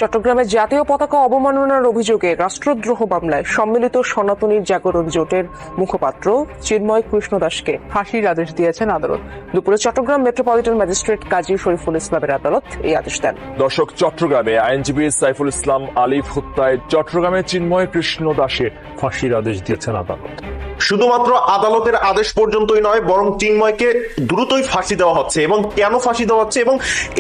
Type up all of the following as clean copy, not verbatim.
চট্টগ্রামে জাতীয় পতাকা অবমাননার অভিযোগে রাষ্ট্রদ্রোহ মামলায় সম্মিলিত সনাতনী জাগরণ জোটের মুখপাত্র চিন্ময় কৃষ্ণ দাসকে ফাঁসির আদেশ দিয়েছেন আদালত। দুপুরে চট্টগ্রাম মেট্রোপলিটন ম্যাজিস্ট্রেট কাজী শরীফুল ইসলামের আদালত এই আদেশ দেন। দর্শক, চট্টগ্রামে আইনজীবী সাইফুল ইসলাম আলিফ হত্যায় চট্টগ্রামে চিন্ময় কৃষ্ণ দাসের ফাঁসির আদেশ দিয়েছেন আদালত। শুধুমাত্র আদালতের আদেশ পর্যন্তই নয়, বরং চিন্ময়কে দ্রুতই ফাঁসি দেওয়া হচ্ছে। এবং কেন ফাঁসি দেওয়া হচ্ছে এবং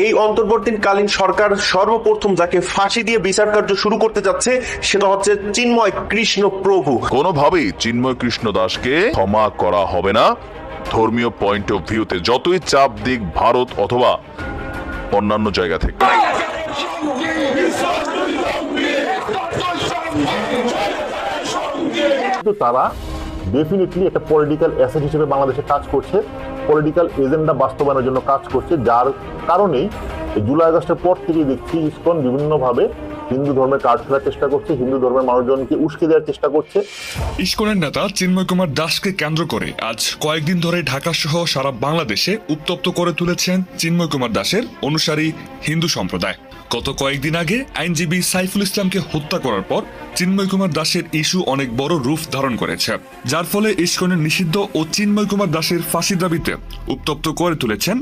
এই অন্তর্বর্তীকালীন সরকার সর্বপ্রথম যাকে ফাঁসি দিয়ে বিচার কার্য শুরু করতে যাচ্ছে সেটা হচ্ছে চিন্ময় কৃষ্ণ প্রভু। কোনোভাবেই চিন্ময় কৃষ্ণ দাসকে ক্ষমা করা হবে না। ধর্মীয় পয়েন্ট অফ ভিউতে যতই চাপ দিক ভারত অথবা অন্যান্য জায়গা থেকে। তারা ডেফিনেটলি একটা পলিটিক্যাল অ্যাসেট হিসেবে বাংলাদেশে কাজ করছে, পলিটিক্যাল এজেন্ডা বাস্তবায়নের জন্য কাজ করছে, যার কারণেই জুলাই আগস্টের পর থেকে দেখছি ইসকন বিভিন্নভাবে হিন্দু ধর্মের কার্ড খেলার চেষ্টা করছে, হিন্দু ধর্মের মানুষজনকে উস্কে দেওয়ার চেষ্টা করছে। ইসকনের নেতা চিন্ময় কুমার দাসকে কেন্দ্র করে আজ কয়েকদিন ধরে ঢাকা সহ সারা বাংলাদেশে উত্তপ্ত করে তুলেছেন চিন্ময় কুমার দাসের অনুসারী হিন্দু সম্প্রদায়। গত কয়েকদিন আগে আইনজীবী সাইফুল ইসলামকে হত্যা করার পর চিন্ময় কুমার দাসের ইস্যু অনেক বড় রূপ ধারণ করেছে, যার ফলে ইসকনের নিষিদ্ধ ও চিন্ময় কুমার দাসের ফাঁসি দাবিতে উত্তপ্ত করে তুলেছেন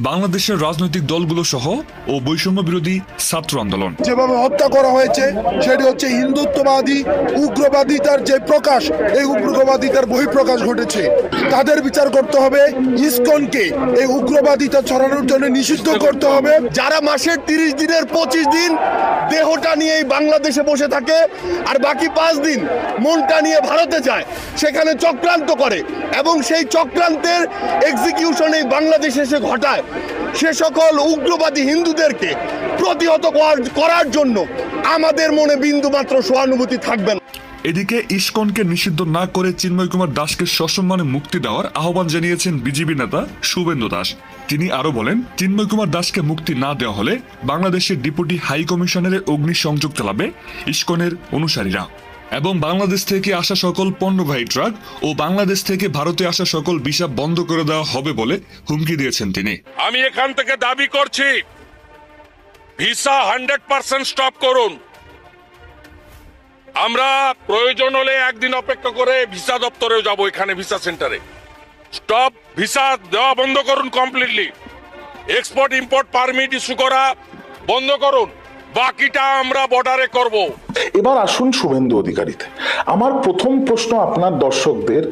বাংলাদেশের রাজনৈতিক দলগুলো সহ ও বৈষম্য বিরোধী ছাত্র আন্দোলন। যেভাবে হত্যা করা হয়েছে সেটি হচ্ছে হিন্দুত্ববাদী উগ্রবাদিতার যে প্রকাশ, এই উগ্রবাদিতার বহিঃপ্রকাশ ঘটেছে। তাদের বিচার করতে হবে, ইসকনকে এই উগ্রবাদিতা ছড়ানোর জন্য নিষিদ্ধ করতে হবে। যারা মাসের 30 দিনের 25 দিন দেহটা নিয়ে বাংলাদেশে বসে থাকে আর বাকি 5 দিন মনটা নিয়ে ভারতে যায়, সেখানে চক্রান্ত করে এবং সেই চক্রান্তের এক্সিকিউশন এই বাংলাদেশে এসে ঘটায়, সে সকল উগ্রবাদী হিন্দুদেরকে প্রতিহত করার জন্য আমাদের মনে বিন্দুমাত্র সহানুভূতি থাকবে না। এদিকে ইসকনকে নিষিদ্ধ না করে চিন্ময় কুমার দাসকে সসম্মানে মুক্তি দেওয়ার আহ্বান জানিয়েছেন বিজেপি নেতা শুভেন্দু দাস। তিনি আরো বলেন, চিন্ময় কুমার দাসকে মুক্তি না দেওয়া হলে বাংলাদেশের ডেপুটি হাই কমিশনারের অগ্নিসংযোগ চালাবে ইসকনের অনুসারীরা এবং বাংলাদেশ থেকে আসা সকল পণ্যবাহী ট্রাক ও বাংলাদেশ থেকে ভারতে আসা সকল ভিসা বন্ধ করে দেওয়া হবে বলে হুমকি দিয়েছেন তিনি। আমি এখান থেকে দাবি করছি, ভিসা 100% স্টপ করুন। আমরা প্রয়োজন হলে একদিন অপেক্ষা করে ভিসা দপ্তরেও যাব, এখানে ভিসা সেন্টারে স্টপ ভিসা দেওয়া বন্ধ করুন completely. Export import permit issue করা বন্ধ করুন, বাকিটা আমরা বর্ডারে করব। এবার আসুন শুভেন্দু অধিকারীতে। আমার প্রথম প্রশ্ন আপনার দর্শকদের,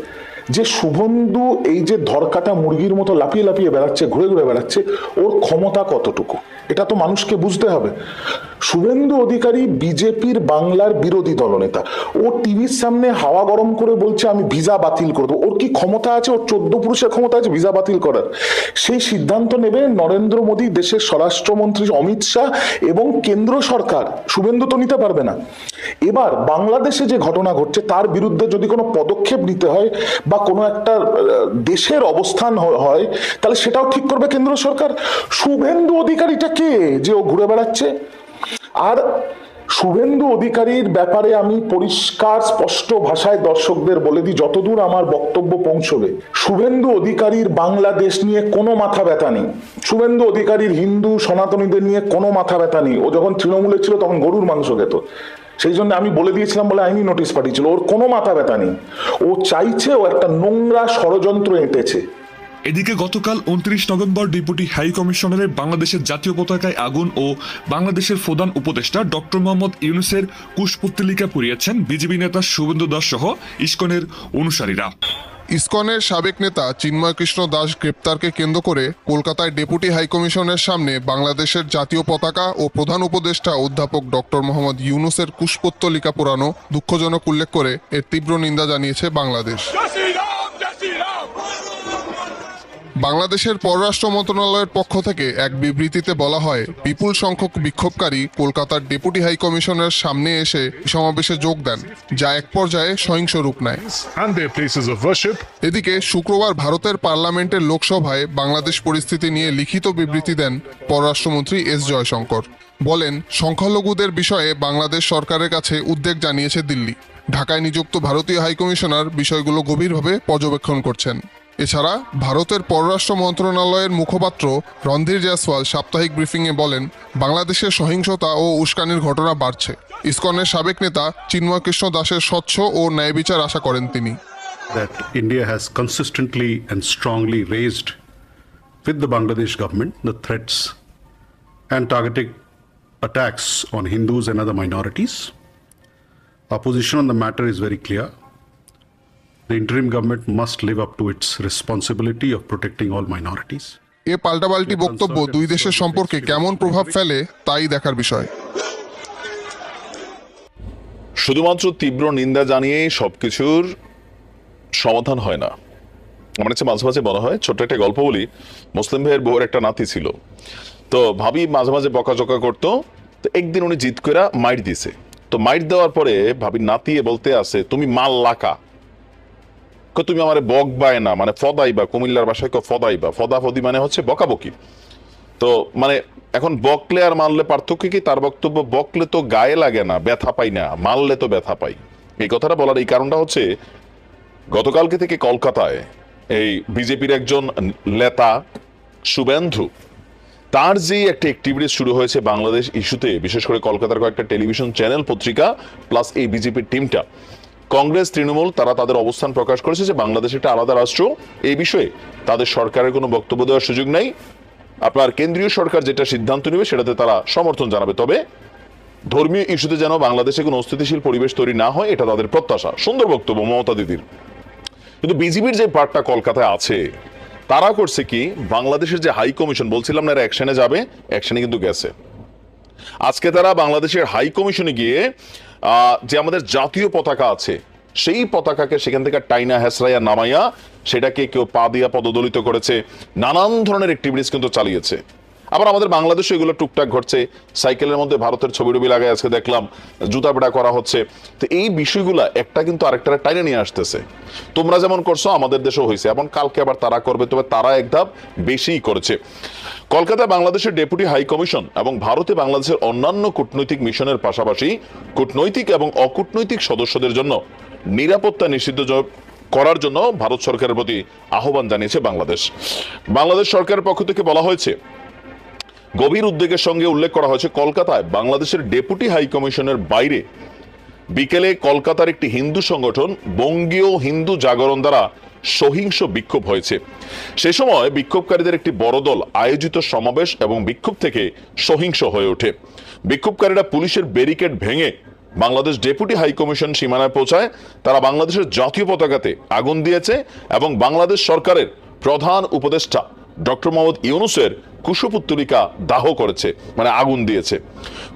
যে শুভেন্দু এই যে ধরকাটা মুরগির মতো লাফিয়ে লাফিয়ে বেড়াচ্ছে, ঘুরে ঘুরে বেড়াচ্ছে, ওর ক্ষমতা কতটুকু এটা তো মানুষকে বুঝতে হবে। শুভেন্দু অধিকারী বিজেপির বাংলার বিরোধী দলনেতা, ও টিভির সামনে হাওয়া গরম করে বলছে আমি ভিসা বাতিল করবো। ওর কি ক্ষমতা আছে? ওর 14 পুরুষের ক্ষমতা আছে ভিসা বাতিল করার? সেই সিদ্ধান্ত নেবে নরেন্দ্র মোদী, দেশের স্বরাষ্ট্রমন্ত্রী অমিত শাহ এবং কেন্দ্র সরকার। শুভেন্দু তো নিতে পারবে না। এবার বাংলাদেশে যে ঘটনা ঘটছে তার বিরুদ্ধে যদি কোনো পদক্ষেপ নিতে হয় বা কোনো একটা দেশের অবস্থান হয়, তাহলে সেটাও ঠিক করবে কেন্দ্র সরকার। শুভেন্দু অধিকারীটা কে যে ও ঘুরে বেড়াচ্ছে? আর শুভেন্দু অধিকারীর ব্যাপারে আমি পরিষ্কার স্পষ্ট ভাষায় দর্শকদের বলে দিই, যতদূর আমার বক্তব্য পৌঁছবে, শুভেন্দু অধিকারীর বাংলাদেশ নিয়ে কোনো মাথা ব্যথা নেই। শুভেন্দু অধিকারীর হিন্দু সনাতনীদের নিয়ে কোনো মাথা ব্যথা নেই। ও যখন তৃণমূলে ছিল তখন গরুর মাংস খেত, সেই জন্য আমি বলে দিয়েছিলাম বলে আইনি নোটিশ পাঠিয়েছিল। ওর কোনো মাথা ব্যথা নেই। ও চাইছে, ও একটা নোংরা ষড়যন্ত্র এঁটেছে। এদিকে গতকাল 29 নভেম্বর ডেপুটি হাই কমিশনারের বাংলাদেশের জাতীয় পতাকায় আগুন ও বাংলাদেশের প্রধান উপদেষ্টা ডক্টর মোহাম্মদ ইউনূসের কুশপুত্তলিকা পুড়িয়েছেন বিজেপি নেতা শুভেন্দু দাস সহ ইসকনের অনুসারীরা। ইসকনের সাবেক নেতা চিন্ময় কৃষ্ণ দাস গ্রেপ্তারকে কেন্দ্র করে কলকাতায় ডেপুটি হাইকমিশনের সামনে বাংলাদেশের জাতীয় পতাকা ও প্রধান উপদেষ্টা অধ্যাপক ডক্টর মোহাম্মদ ইউনূসের কুশপুত্তলিকা পোড়ানো দুঃখজনক উল্লেখ করে এর তীব্র নিন্দা জানিয়েছে বাংলাদেশ। বাংলাদেশের পররাষ্ট্র মন্ত্রণালয়ের পক্ষ থেকে এক বিবৃতিতে বলা হয়, বিপুল সংখ্যক বিক্ষোভকারী কলকাতার ডেপুটি হাই কমিশনের সামনে এসে সমাবেশে যোগ দেন, যা এক পর্যায়ে সহিংস রূপ নেয়। এদিকে শুক্রবার ভারতের পার্লামেন্টের লোকসভায় বাংলাদেশ পরিস্থিতি নিয়ে লিখিত বিবৃতি দেন পররাষ্ট্রমন্ত্রী এস জয়শঙ্কর। বলেন, সংখ্যালঘুদের বিষয়ে বাংলাদেশ সরকারের কাছে উদ্বেগ জানিয়েছে দিল্লি। ঢাকায় নিযুক্ত ভারতীয় হাইকমিশনার বিষয়গুলো গভীরভাবে পর্যবেক্ষণ করছেন। এছাড়া ভারতের পররাষ্ট্র মন্ত্রণালয়ের মুখপাত্র রণধীর জয়সওয়াল সাপ্তাহিক ব্রিফিংয়ে বলেন, বাংলাদেশের সহিংসতা ও উস্কানির ঘটনা বাড়ছে। ইসকনের সাবেক নেতা চিন্ময় কৃষ্ণ দাসের স্বচ্ছ ও ন্যায় বিচার আশা করেন তিনি। That India has consistently and strongly raised with the Bangladesh government the threats and targeted attacks on Hindus and other minorities. Our position on the matter is very clear. The interim government must live up to its responsibility of protecting all minorities. এ পাল্টাপাল্টি বক্তব্য দুই দেশের সম্পর্কে কেমন প্রভাব ফেলে তাই দেখার বিষয়। শুধুমাত্র তীব্র নিন্দা জানিয়েই সবকিছুর সমাধান হয় না। আমার কাছে মাঝে মাঝে মনে হয়, ছোট্ট একটা গল্প বলি। মুসলিম ভাইয়ের বউয়ের একটা নাতি ছিল, তো ভাবি মাঝে মাঝে বকাঝকা করতো। তো একদিন উনি জিদ করে মাইর দিছে। তো মাইর দেওয়ার পরে ভাবির নাতি বলতে আছে, তুমি মাল লাকা, তুমি আমার বকবায় না, মানে ফদাইবা, কুমিল্লার ভাষায় ফদাইবা, ফদাফদি মানে হচ্ছে বকাবকি। তো মানে এখন বকলে আর মারলে পার্থক্য কি? তার বক্তব্য, বকলে তো গায়ে লাগে না, ব্যথা পাই না, মারলে তো ব্যথা পাই। এই কথাটা বলার এই কারণটা হচ্ছে, গতকালকে থেকে কলকাতায় এই বিজেপির একজন নেতা শুভেন্দু, তার যে একটা অ্যাক্টিভিটি শুরু হয়েছে বাংলাদেশ ইস্যুতে, বিশেষ করে কলকাতার কয়েকটা টেলিভিশন চ্যানেল, পত্রিকা প্লাস এই বিজেপির টিমটা, কংগ্রেস, তৃণমূল, তারা তাদের অবস্থান প্রকাশ করেছে যে বাংলাদেশ একটা আলাদা রাষ্ট্র। এই বিষয়ে তাদের সরকারের কোনো বক্তব্য দেওয়ার সুযোগ নাই। আপনার কেন্দ্রীয় সরকার যেটা সিদ্ধান্ত নেবে সেটাতে তারা সমর্থন জানাবে, তবে ধর্মীয় ইস্যুতে যেন বাংলাদেশে কোনো অস্থিতিশীল পরিবেশ তৈরি না হয়, এটা তাদের প্রত্যাশা। সুন্দর বক্তব্য মমতা দিদির। কিন্তু বিজেপির যে পার্টটা কলকাতায় আছে, তারা করছে কি, বাংলাদেশের যে হাই কমিশন, বলছিলাম না এরা অ্যাকশনে যাবে, অ্যাকশনে কিন্তু গেছে। আজকে তারা বাংলাদেশের হাই কমিশনে গিয়ে যে আমাদের জাতীয় পতাকা আছে, সেই পতাকাকে সেখান থেকে টাইনা হেসরাইয়া নামাইয়া সেটাকে কেউ পা দিয়া পদদলিত করেছে, নানান ধরনের অ্যাক্টিভিটিস কিন্তু চালিয়েছে। আবার আমাদের বাংলাদেশে এগুলো টুকটাক ঘটছে। সাইকেলের মধ্যে ভারতের ছবি টবি লাগায় আজকে দেখলাম, জুতা পেটা করা হচ্ছে। তো এই বিষয়গুলা একটা কিন্তু আরেকটা টাইনে নিয়ে আসতেছে। তোমরা যেমন করছো আমাদের দেশেও হয়েছে, এখন কালকে আবার তারা করবে, তবে তারা এক ধাপ বেশিই করেছে। কলকাতায় বাংলাদেশের ডেপুটি হাই কমিশন এবং ভারতে বাংলাদেশের অন্যান্য কূটনৈতিক মিশনের পাশাপাশি কূটনৈতিক এবং অকূটনৈতিক সদস্যদের জন্য নিরাপত্তা নিশ্চিত করার জন্য ভারত সরকারের প্রতি আহ্বান জানিয়েছে বাংলাদেশ। বাংলাদেশ সরকারের পক্ষ থেকে বলা হয়েছে, গভীর উদ্বেগের সঙ্গে উল্লেখ করা হয়েছে, কলকাতায় বাংলাদেশের ডেপুটি হাই কমিশনের বাইরে বিকেলে কলকাতার একটি হিন্দু সংগঠন বঙ্গীয় হিন্দু জাগরণ দ্বারা সহিংস বিক্ষোভ হয়েছে। সে সময় বিক্ষোভকারীদের একটি বড় দল আয়োজিত সমাবেশ এবং বিক্ষোভ থেকে সহিংস হয়ে ওঠে। বিক্ষোভকারীরা পুলিশের ব্যারিকেড ভেঙে বাংলাদেশ ডেপুটি হাই কমিশন সীমানায় পৌঁছায়। তারা বাংলাদেশের জাতীয় পতাকাতে আগুন দিয়েছে এবং বাংলাদেশ সরকারের প্রধান উপদেষ্টা ডক্টর মোহাম্মদ ইউনূসের কুশপুত্তলিকা দাহ করেছে, মানে আগুন দিয়েছে।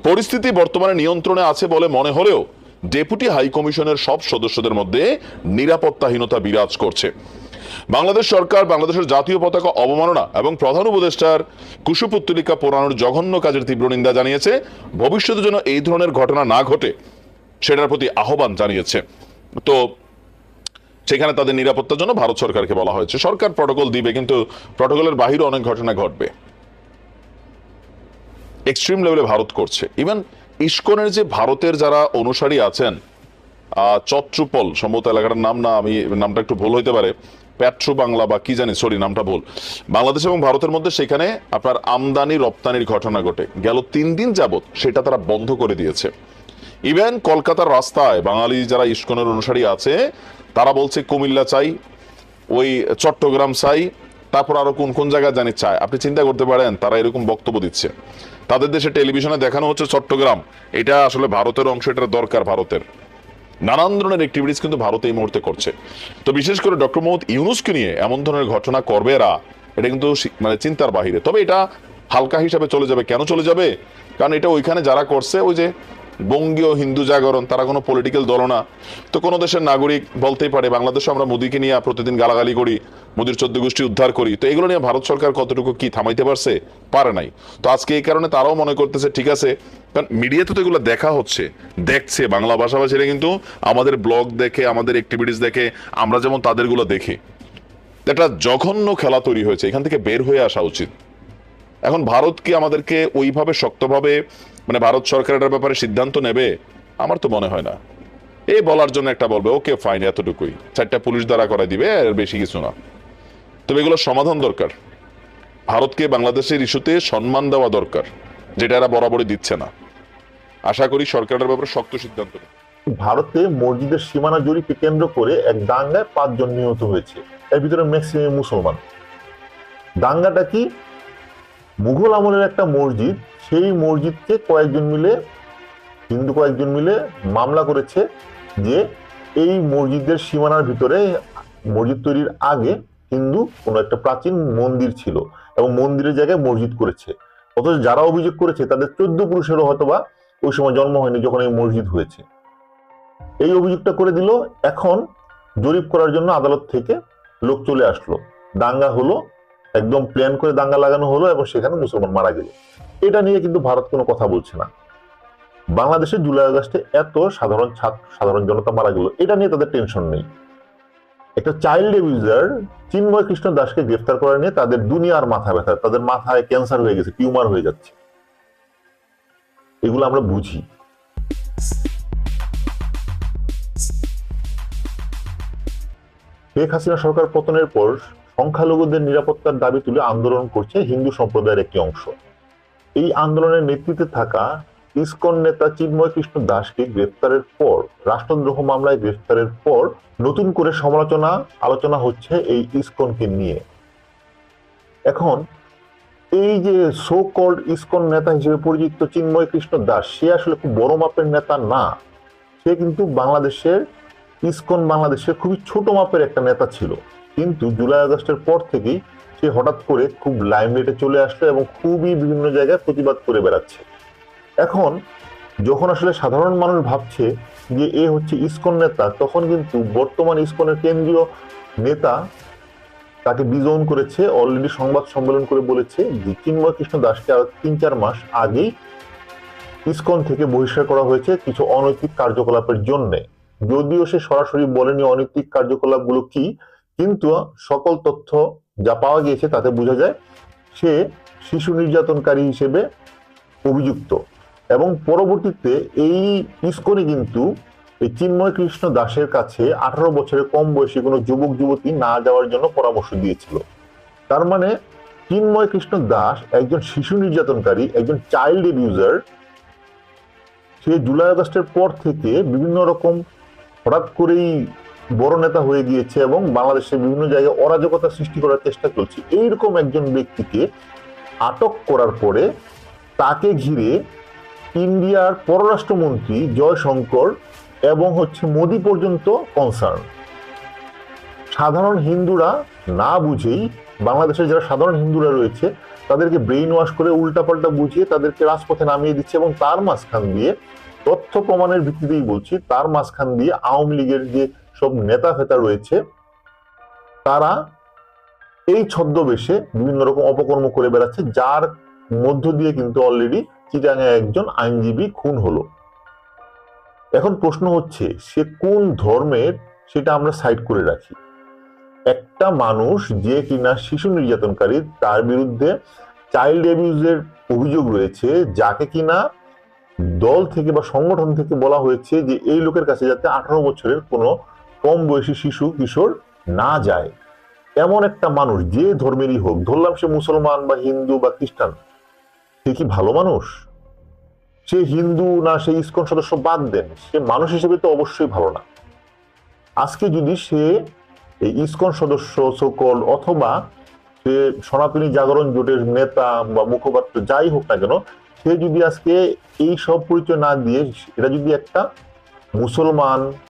পরিস্থিতি বর্তমানে নিয়ন্ত্রণে আছে বলে মনে হলেও ডেপুটি হাই কমিশনের সব সদস্যদের মধ্যে নিরাপত্তাহীনতা বিরাজ করছে। বাংলাদেশ সরকার বাংলাদেশের জাতীয় পতাকা অবমাননা এবং প্রধান উপদেষ্টার কুশপুত্তলিকা পোড়ানোর জঘন্য কাজের তীব্র নিন্দা জানিয়েছে। ভবিষ্যতে যেন এই ধরনের ঘটনা না ঘটে সেটার প্রতি আহ্বান জানিয়েছে। তো সেখানে তাদের নিরাপত্তার জন্য ভারত সরকারকে বলা হয়েছে। সরকার প্রটোকল দিবে, কিন্তু প্রটোকলের বাহিরে অনেক ঘটনা ঘটবে। এক্সট্রিম লেভেলে ভারত করছে। ইভেন ইসকনের যে ভারতের যারা অনুসারী আছেন, চট্রুপল সম্ভবত এলাকাটার নাম, না আমি নামটা একটু ভুল হইতে পারে, পেট্রো বাংলা বা কি জানি, সরি নামটা ভুল। বাংলাদেশ এবং ভারতের মধ্যে সেখানে আপনার আমদানি রপ্তানির ঘটনা ঘটে, গেল 3 দিন যাবত সেটা তারা বন্ধ করে দিয়েছে। ইভেন কলকাতার রাস্তায় বাঙালি যারা ইসকনের অনুসারী আছে তারা বলছে কুমিল্লা চাই, ওই চট্টগ্রাম চাই, তারপর আরো কোন কোন জায়গায় জানি চায়। আপনি চিন্তা করতে পারেন তারা এরকম বক্তব্য দিচ্ছে। তাদের দেশে টেলিভিশনে দেখানো হচ্ছে চট্টগ্রাম, এটা আসলে ভারতের অংশ, এটা দরকার ভারতের। নানান ধরনের অ্যাক্টিভিটিস কিন্তু ভারত এই মুহূর্তে করছে। তো বিশেষ করে ডক্টর মোহাম্মদ ইউনূসকে নিয়ে এমন ধরনের ঘটনা করবে এরা, এটা কিন্তু মানে চিন্তার বাহিরে। তবে এটা হালকা হিসাবে চলে যাবে। কেন চলে যাবে? কারণ এটা ওইখানে যারা করছে, ওই যে বঙ্গীয় হিন্দু জাগরণ, তারা কোনো পলিটিক্যাল দল না। তো কোনো দেশের নাগরিক বলতেই পারে, বাংলাদেশে আমরা মোদীকে নিয়ে প্রতিদিন গালাগালি করি, মোদীর 14 গোষ্ঠী উদ্ধার করি। তো এগুলো নিয়ে ভারত সরকার কতটুকু কি থামাইতে পারছে? পারে নাই। তো আজকে এই কারণে তারাও মনে করতেছে ঠিক আছে, কারণ মিডিয়াতে তো এগুলো দেখা হচ্ছে, দেখছে বাংলা ভাষাভাষীরা কিন্তু আমাদের ব্লগ দেখে, আমাদের অ্যাক্টিভিটিস দেখে, আমরা যেমন তাদেরগুলো দেখি। একটা জঘন্য খেলা তৈরি হয়েছে, এখান থেকে বের হয়ে আসা উচিত। এখন ভারত কি আমাদেরকে ওইভাবে শক্তভাবে, মানে ভারত সরকার এটার ব্যাপারে সিদ্ধান্ত নেবে? আমার তো মনে হয় না। এই বলার জন্য একটা বলবে ওকে ফাইন, এতটুকুই, 4টা পুলিশ দ্বারা করাই দিবে, এর বেশি কিছু না। তবে এগুলো সমাধান দরকার। ভারতকে বাংলাদেশের ইস্যুতে সম্মান দেওয়া দরকার, যেটা এরা বরাবরই দিচ্ছে না। আশা করি সরকারের ব্যাপারে শক্ত সিদ্ধান্ত নেবে। ভারতে মসজিদের সীমানা জরিপকে কেন্দ্র করে এক দাঙ্গায় 5 জন নিহত হয়েছে, এর ভিতরে ম্যাক্সিমাম মুসলমান। দাঙ্গাটা কি? মুঘল আমলের একটা মসজিদ, সেই মসজিদকে হিন্দু কয়েকজন মিলে মামলা করেছে যে এই মসজিদের সীমানার ভিতরে মসজিদ তৈরির আগে হিন্দু কোনো একটা প্রাচীন মন্দির ছিল এবং মন্দিরের জায়গায় মসজিদ করেছে। অথচ যারা অভিযোগ করেছে তাদের 14 পুরুষেরও হয়তোবা ওই সময় জন্ম হয়নি যখন এই মসজিদ হয়েছে। এই অভিযোগটা করে দিল। এখন জরিপ করার জন্য আদালত থেকে লোক চলে আসলো, দাঙ্গা হলো, একদম প্ল্যান করে দাঙ্গা লাগানো হলো এবং সেখানে মুসলমান মারা গেল। এটা নিয়ে কিন্তু ভারত কোনো কথা বলছে না। বাংলাদেশে জুলাই আগস্টে এত সাধারণ জনতা মারা গেল, এটা নিয়ে তাদের টেনশন নেই। একটা চাইল্ড অ্যাবিউজার চিন্ময় কৃষ্ণ দাসকে গ্রেফতার করা নিয়ে তাদের দুনিয়ার মাথা ব্যথা, তাদের মাথায় ক্যান্সার হয়ে গেছে, টিউমার হয়ে যাচ্ছে। এগুলো আমরা বুঝি। শেখ হাসিনা সরকার পতনের পর সংখ্যালঘুদের নিরাপত্তার দাবি তুলে আন্দোলন করছে হিন্দু সম্প্রদায়ের একটি অংশ। এই আন্দোলনের নেতৃত্বে থাকা ইসকন নেতা চিন্ময় কৃষ্ণ দাসকে গ্রেফতারের পর, রাষ্ট্রদ্রোহ মামলায় গ্রেফতারের পর নতুন করে আলোচনা হচ্ছে এই ইসকনকে নিয়ে। এখন এই যে সো কল্ড ইসকন নেতা হিসেবে পরিচিত চিন্ময় কৃষ্ণ দাস, সে আসলে খুব বড় মাপের নেতা না। সে কিন্তু বাংলাদেশের খুবই ছোট মাপের একটা নেতা ছিল, কিন্তু জুলাই আগস্টের পর থেকেই সে হঠাৎ করে খুব লাইমলাইটে চলে আসলো এবং খুবই বিভিন্ন জায়গায় প্রতিবাদ করে বেড়াচ্ছে। এখন যখন আসলে সাধারণ মানুষ ভাবছে যে এ হচ্ছে ইসকন নেতা, তখন কিন্তু বর্তমান ইসকনের কেন্দ্রীয় নেতা তাকে ডিজোন করেছে, অলরেডি সংবাদ সম্মেলন করে বলেছে যে চিন্ময় কৃষ্ণ দাসকে আরো 3-4 মাস আগেই ইসকন থেকে বহিষ্কার করা হয়েছে কিছু অনৈতিক কার্যকলাপের জন্য। যদিও সে সরাসরি বলেনি অনৈতিক কার্যকলাপগুলো কি, কিন্তু সকল তথ্য যা পাওয়া গিয়েছে তাতে বোঝা যায় সে শিশু নির্যাতনকারী হিসেবে অভিযুক্ত। এবং পরবর্তীতে এই ইসকনে কিন্তু এই চিন্ময় কৃষ্ণ দাসের কাছে 18 বছরের কম বয়সী কোনো যুবক যুবতী না যাওয়ার জন্য পরামর্শ দিয়েছিল। তার মানে চিন্ময় কৃষ্ণ দাস একজন শিশু নির্যাতনকারী, একজন চাইল্ড অ্যাবিউজার। সে জুলাই আগস্টের পর থেকে বিভিন্ন রকম হঠাৎ করেই বড় নেতা হয়ে গিয়েছে এবং বাংলাদেশের বিভিন্ন জায়গায় অরাজকতা সৃষ্টি করার চেষ্টা করছে। এইরকম একজন ব্যক্তিকে আটক করার পরে তাকে ঘিরে ইন্ডিয়ার পররাষ্ট্রমন্ত্রী জয়শঙ্কর এবং মোদি পর্যন্ত কনসার্ন। সাধারণ হিন্দুরা না বুঝেই, বাংলাদেশের যারা সাধারণ হিন্দুরা রয়েছে তাদেরকে ব্রেইন ওয়াশ করে উল্টাপাল্টা বুঝিয়ে তাদেরকে রাজপথে নামিয়ে দিচ্ছে এবং তার মাঝখান দিয়ে, তথ্য প্রমাণের ভিত্তিতেই বলছি, তার মাঝখান দিয়ে আওয়ামী লীগের যে সব নেতা ফেতা রয়েছে তারা এই ছদ্মবেশে বিভিন্ন রকম অপকর্ম করে বেড়াচ্ছে, যার মধ্য দিয়ে কিন্তু অলরেডি চিটাগাঙে একজন আইনজীবী খুন হলো। এখন প্রশ্ন হচ্ছে সে কোন ধর্মের, সেটা আমরা সাইড করে রাখি। একটা মানুষ যে কিনা শিশু নির্যাতনকারী, তার বিরুদ্ধে চাইল্ড অ্যাবিউজের অভিযোগ রয়েছে, যাকে কিনা দল থেকে বা সংগঠন থেকে বলা হয়েছে যে এই লোকের কাছে যাতে 18 বছরের কোনো কম বয়সী শিশু কিশোর না যায়, এমন একটা মানুষ যে ধর্মেরই হোক, ধরলাম সে মুসলমান বা হিন্দু বা খ্রিস্টান, সে কি ভালো মানুষ? সে হিন্দু না সে ইসকন সদস্য বাদ দেন, সে মানুষ হিসেবে তো অবশ্যই ভালো না। আজকে যদি সে এই ইসকন সদস্য সকল অথবা সে সনাতনী জাগরণ জোটের নেতা বা মুখপাত্র যাই হোক না কেন, সে যদি আজকে এই সব পরিচয় না দিয়ে এটা যদি একটা মুসলমান